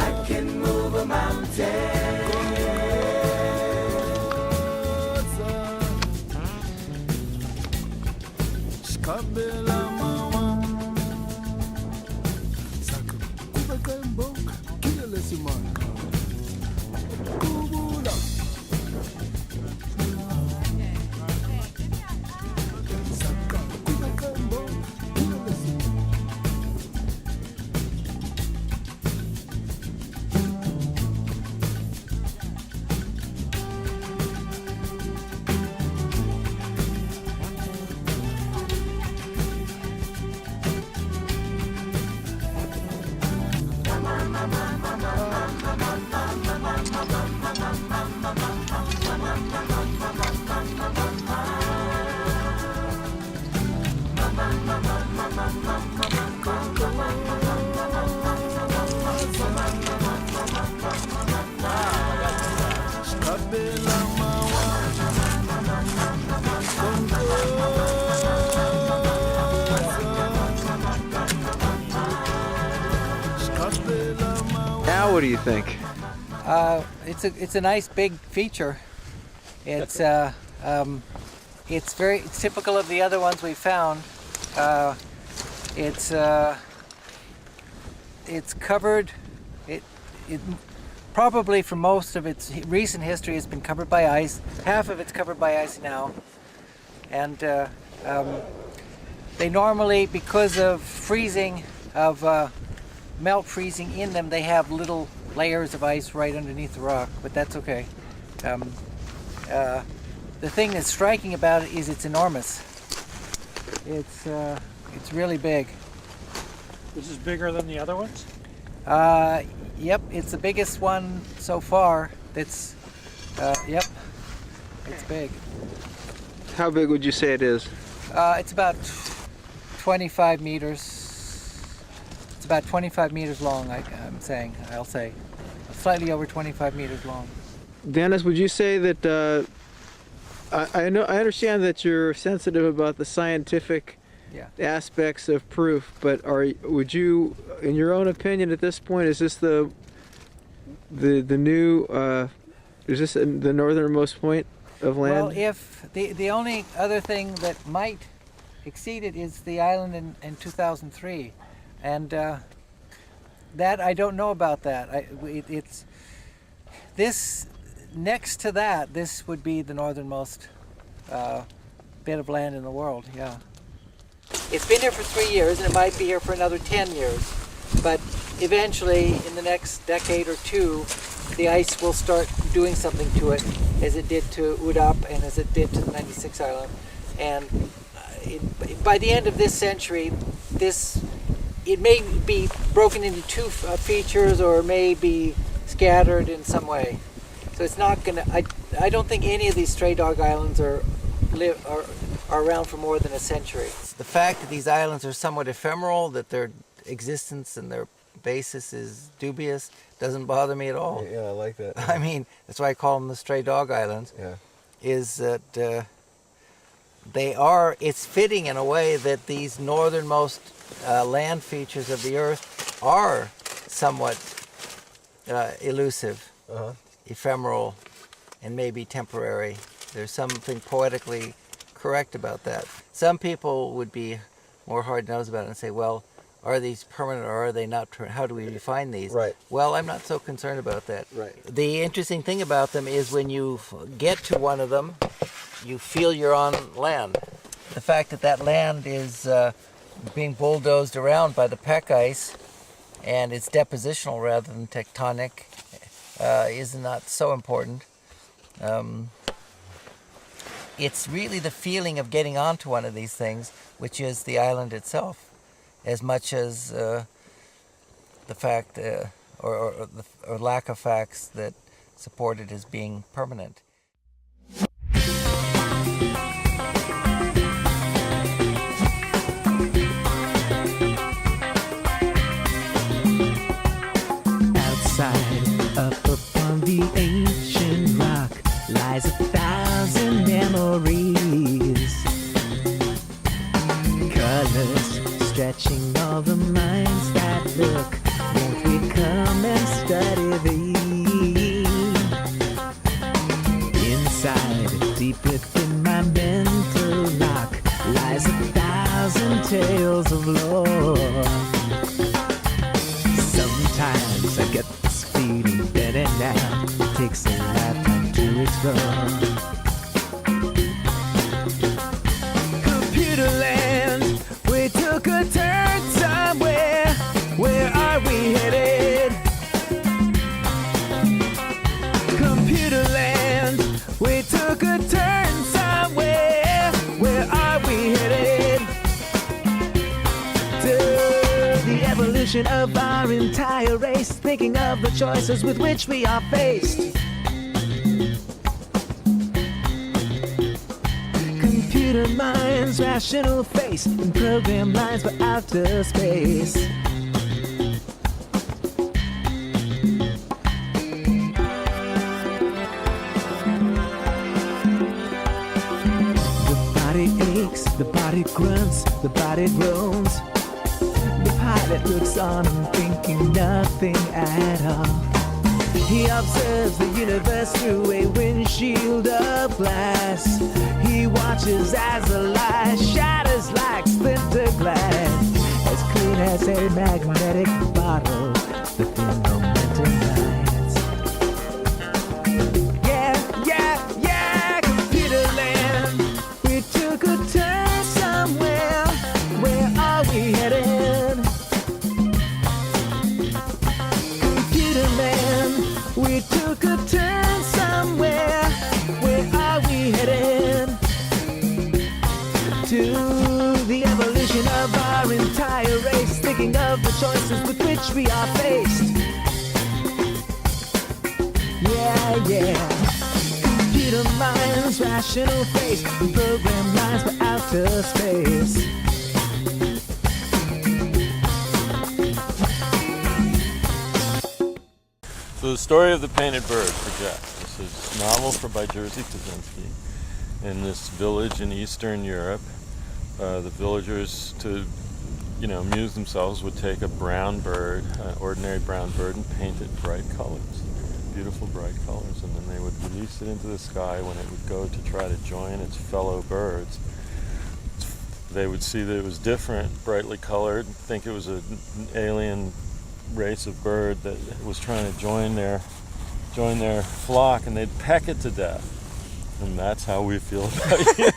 I can move a mountain. Now, what do you think? It's a nice big feature. It's it's typical of the other ones we found. It's covered. It probably for most of its recent history has been covered by ice. Half of it's covered by ice now, and they normally, because of freezing of melt freezing in them, they have little layers of ice right underneath the rock, but that's okay. The thing that's striking about it is it's enormous. It's really big. This is bigger than the other ones? Yep, it's the biggest one so far. It's big. How big would you say it is? It's about 25 meters. It's about 25 meters long, I'll say. Slightly over 25 meters long. Dennis, would you say that, I understand that you're sensitive about the scientific aspects of proof, but would you, in your own opinion at this point, is this the new, is this the northernmost point of land? Well, if the only other thing that might exceed it is the island in 2003, and that I don't know about that. It's this next to that. This would be the northernmost bit of land in the world. Yeah, it's been here for 3 years, and it might be here for another 10 years. But eventually, in the next decade or two, the ice will start doing something to it, as it did to Udap and as it did to the 96 Island. And by the end of this century, it may be broken into two features, or may be scattered in some way. So it's not gonna. I don't think any of these stray dog islands are around for more than a century. The fact that these islands are somewhat ephemeral, that their existence and their basis is dubious, doesn't bother me at all. Yeah, I like that. I mean, that's why I call them the stray dog islands. Yeah. Is that they are? It's fitting in a way that these northernmost land features of the Earth are somewhat elusive, ephemeral, and maybe temporary. There's something poetically correct about that. Some people would be more hard-nosed about it and say, well, are these permanent or are they not? How do we define these? Right. Well, I'm not so concerned about that. Right. The interesting thing about them is when you get to one of them, you feel you're on land. The fact that that land is being bulldozed around by the peck ice, and it's depositional rather than tectonic, is not so important. It's really the feeling of getting onto one of these things, which is the island itself, as much as the fact or lack of facts that support it as being permanent. Outside the ancient rock lies 1,000 memories. Colors stretching all the minds that look. Won't we come and study these? Inside, deep within my mental lock, lies 1,000 tales of lore. Sometimes I get this feeling better now. It takes a lifetime to explore. Computerland, we took a turn somewhere. Where are we headed? Computerland, we took a turn somewhere. Where are we headed? To the evolution of our entire race, thinking of the choices with which we are faced. Computer minds, rational face, and program lines for outer space. The body aches, the body grunts, the body groans. The pilot looks on and thinking nothing at all. He observes the universe through a windshield of glass. He watches as the light shatters like splinter glass. As clean as a magnetic bottle, the thin momentum lights. Yeah, yeah, yeah, Computerland. We took a turn somewhere. Where are we headed? Computerland, we took a turn somewhere. Where are we headed? To the evolution of our entire race, thinking of the choices with which we are faced. Yeah, yeah. Computer minds, rational face, and program lines for outer space. So the story of the painted bird for Jeff. This is a novel by Jerzy Kosinski. In this village in Eastern Europe, the villagers, to amuse themselves, would take a brown bird, an ordinary brown bird, and paint it bright colors, beautiful bright colors, and then they would release it into the sky when it would go to try to join its fellow birds. They would see that it was different, brightly colored, think it was an alien race of bird that was trying to join their flock, and they'd peck it to death. And that's how we feel about you.